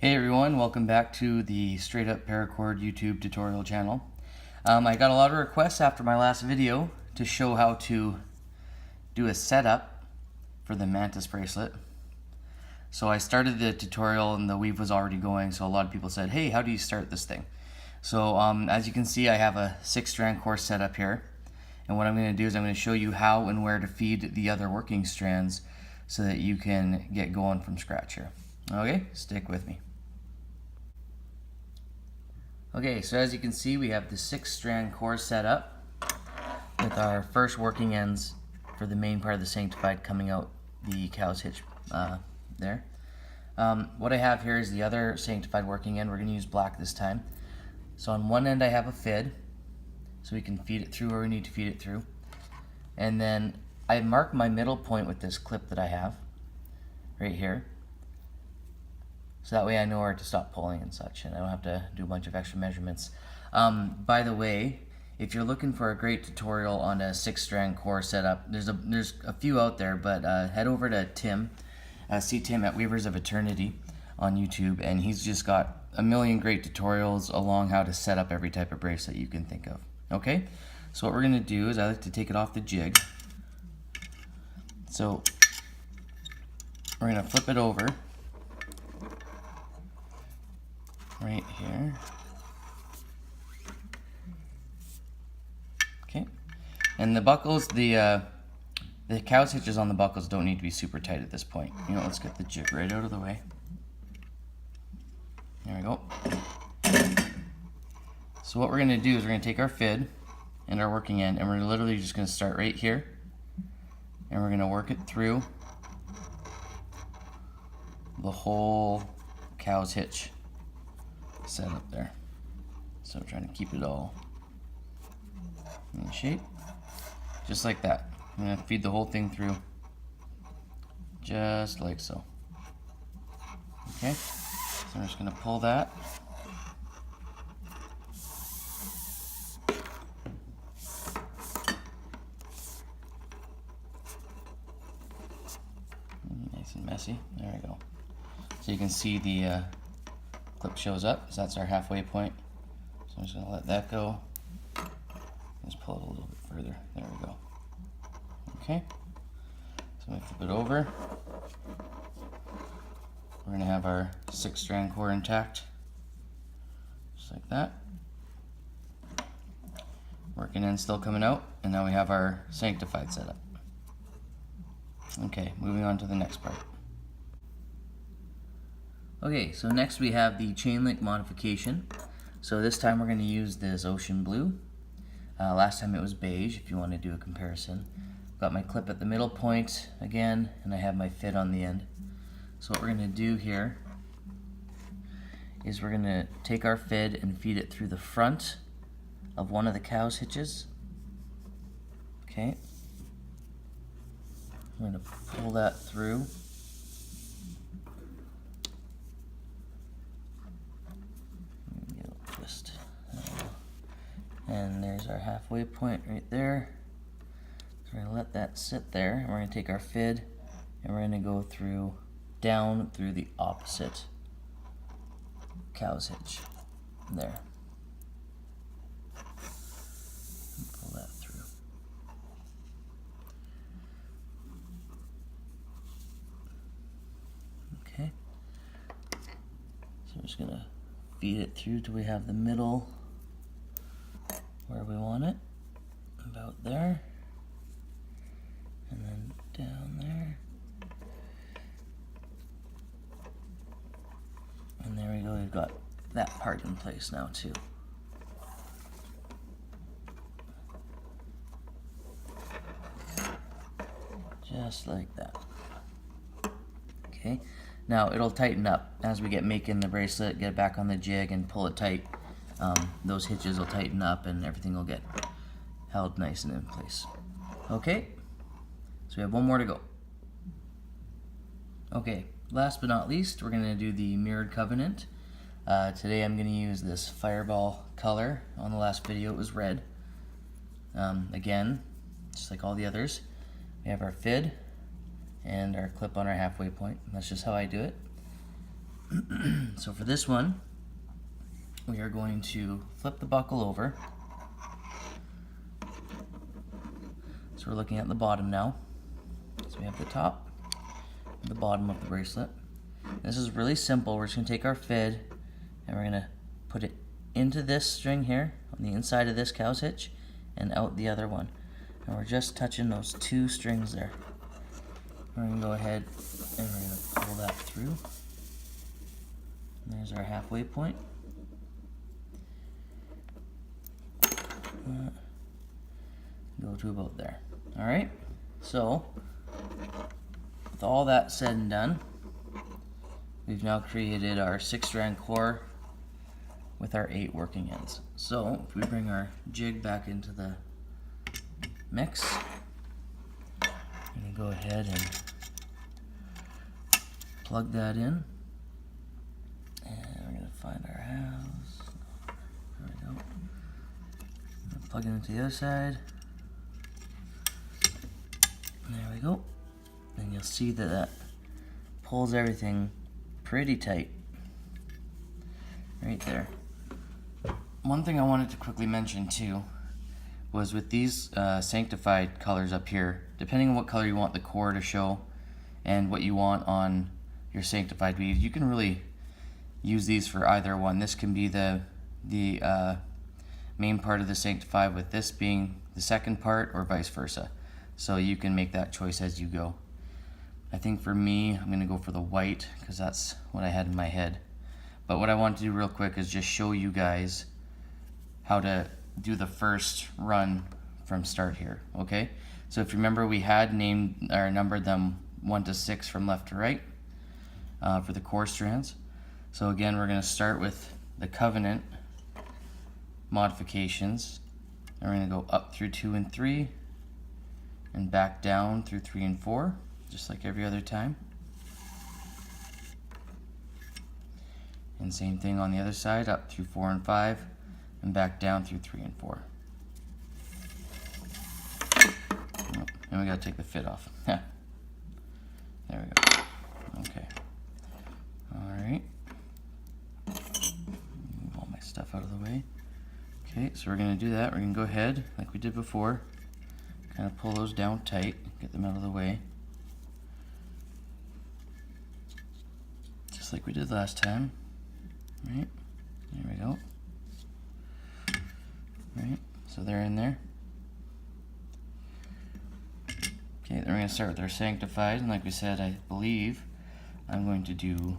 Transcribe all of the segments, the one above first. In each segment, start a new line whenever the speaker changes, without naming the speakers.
Hey everyone, welcome back to the Straight Up Paracord YouTube tutorial channel. I got a lot of requests after my last video to show how to do a setup for the Mantis bracelet. So I started the tutorial and the weave was already going, so a lot of people said, hey, how do you start this thing? So as you can see, I have a 6-strand core set up here. And what I'm going to do is I'm going to show you how and where to feed the other working strands so that you can get going from scratch here. Okay, stick with me. Okay, so as you can see, we have the 6-strand core set up with our first working ends for the main part of the sanctified coming out the cow's hitch there. What I have here is the other sanctified working end. We're going to use black this time. So on one end I have a fid, so we can feed it through where we need to feed it through. And then I mark my middle point with this clip that I have right here. So that way I know where to stop pulling and such, and I don't have to do a bunch of extra measurements. By the way, if you're looking for a great tutorial on a 6-strand core setup, there's a few out there, but head over to Tim, see Tim at Weavers of Eternity on YouTube, and he's just got a million great tutorials along how to set up every type of bracelet you can think of. Okay, so what we're going to do is I like to take it off the jig. So we're going to flip it over right here. Okay, and the buckles, the cow's hitches on the buckles don't need to be super tight at this point. You know, let's get the jig right out of the way. There we go. So what we're going to do is we're going to take our fid and our working end, and we're literally just going to start right here, and we're going to work it through the whole cow's hitch set up there. So I'm trying to keep it all in shape, just like that. I'm going to feed the whole thing through, just like so. Okay, so I'm just going to pull that. Nice and messy. There we go. So you can see the clip shows up, so that's our halfway point. So I'm just going to let that go. Let's pull it a little bit further. There we go. Okay, so I'm going to flip it over. We're going to have our 6-strand core intact, just like that. Working end still coming out, and now we have our sanctified setup. Okay, moving on to the next part. Okay, so next we have the chain link modification. So this time we're going to use this ocean blue. Last time it was beige, if you want to do a comparison. Got my clip at the middle point again, and I have my fid on the end. So what we're going to do here is we're going to take our fid and feed it through the front of one of the cow's hitches. Okay. I'm going to pull that through. And there's our halfway point right there. So we're going to let that sit there, and we're going to take our fid and we're going to go through, down through the opposite cow's hitch. There. And pull that through. Okay. So I'm just going to feed it through till we have the middle where we want it, about there, and then down there, and there we go. We've got that part in place now too. Just like that. Okay, now it'll tighten up as we get making the bracelet, get it back on the jig and pull it tight. Those hitches will tighten up and everything will get held nice and in place. Okay, so we have one more to go. Okay, last but not least, we're going to do the mirrored covenant. Today I'm going to use this fireball color. On the last video it was red. Again, just like all the others, we have our fid and our clip on our halfway point. That's just how I do it. So for this one, we are going to flip the buckle over. So we're looking at the bottom now. So we have the top, the bottom of the bracelet. This is really simple. We're just going to take our fid and we're going to put it into this string here on the inside of this cow's hitch and out the other one. And we're just touching those two strings there. We're going to go ahead and we're going to pull that through. And there's our halfway point. Go to about there. Alright, so with all that said and done, we've now created our 6-strand core with our 8 working ends. So if we bring our jig back into the mix, I'm going to go ahead and plug that in. And we're going to find our halves. There we go. Plug it into the other side. There we go. And you'll see that that pulls everything pretty tight. Right there. One thing I wanted to quickly mention too was with these sanctified colors up here, depending on what color you want the core to show and what you want on your sanctified weave, you can really use these for either one. This can be the main part of the sanctified, with this being the second part, or vice versa. So you can make that choice as you go. I think for me, I'm going to go for the white because that's what I had in my head. But what I want to do real quick is just show you guys how to do the first run from start here, okay? So if you remember, we had named or numbered them 1 to 6 from left to right for the core strands. So again, we're going to start with the covenant modifications, and we're going to go up through 2 and 3 and back down through 3 and 4, just like every other time. And same thing on the other side, up through 4 and 5 and back down through 3 and 4. Oh, and we got to take the fit off. There we go. Okay. Alright. Move all my stuff out of the way. Okay, so we're going to do that. We're going to go ahead, like we did before, kind of pull those down tight, get them out of the way. Just like we did last time. Right, there we go. Right, so they're in there. Okay, then we're going to start with our sanctified, and like we said, I believe I'm going to do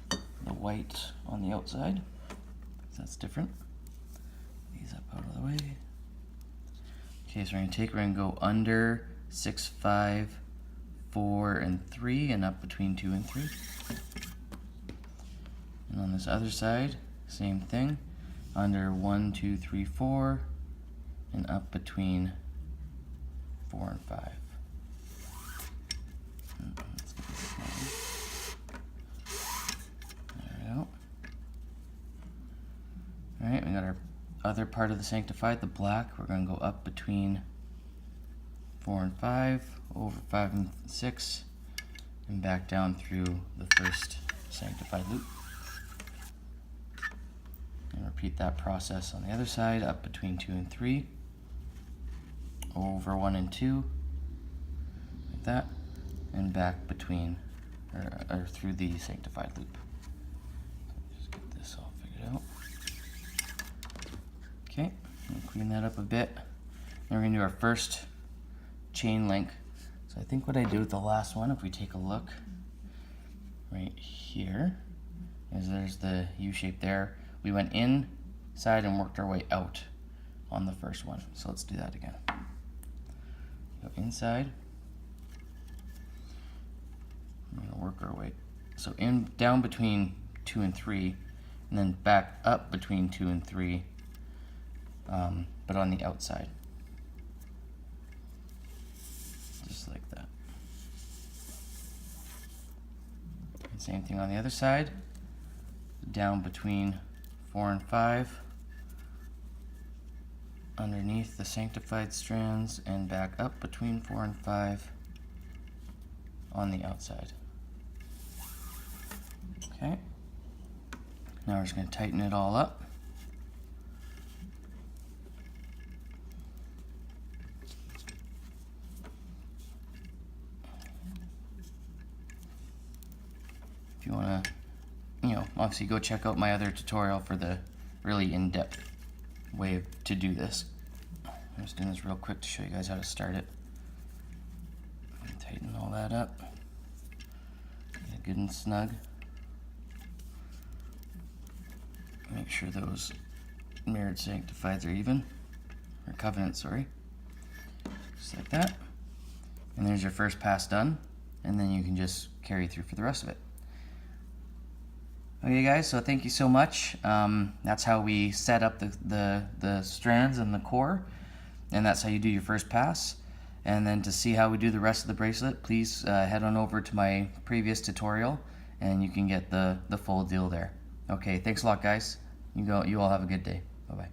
the white on the outside, because that's different. These up out of the way. Okay, so we're going to go under 6, 5, 4, and 3, and up between 2 and 3. And on this other side, same thing, under 1, 2, 3, 4, and up between 4 and 5. Let's get this going. There we go. Alright, we got our other part of the sanctified, the black. We're going to go up between 4 and 5, over 5 and 6, and back down through the first sanctified loop. And repeat that process on the other side, up between 2 and 3, over 1 and 2, like that, and back between, or through the sanctified loop. Just get this all figured out. Okay, clean that up a bit. Then we're going to do our first chain link. So I think what I did with the last one, if we take a look right here, is there's the U shape there. We went inside and worked our way out on the first one. So let's do that again. Go inside. We're going to work our way. So down between 2 and 3, and then back up between 2 and 3, but on the outside. Just like that. And same thing on the other side. Down between 4 and 5, underneath the sanctified strands, and back up between 4 and 5 on the outside. Okay. Now we're just going to tighten it all up. If you want to, obviously go check out my other tutorial for the really in-depth way to do this. I'm just doing this real quick to show you guys how to start it. Tighten all that up. Get it good and snug. Make sure those mirrored sanctifieds are even, or covenants, sorry. Just like that. And there's your first pass done, and then you can just carry through for the rest of it. Okay guys, so thank you so much. That's how we set up the strands and the core, and that's how you do your first pass. And then to see how we do the rest of the bracelet, please head on over to my previous tutorial and you can get the full deal there. Okay, thanks a lot guys. You all have a good day. Bye-bye.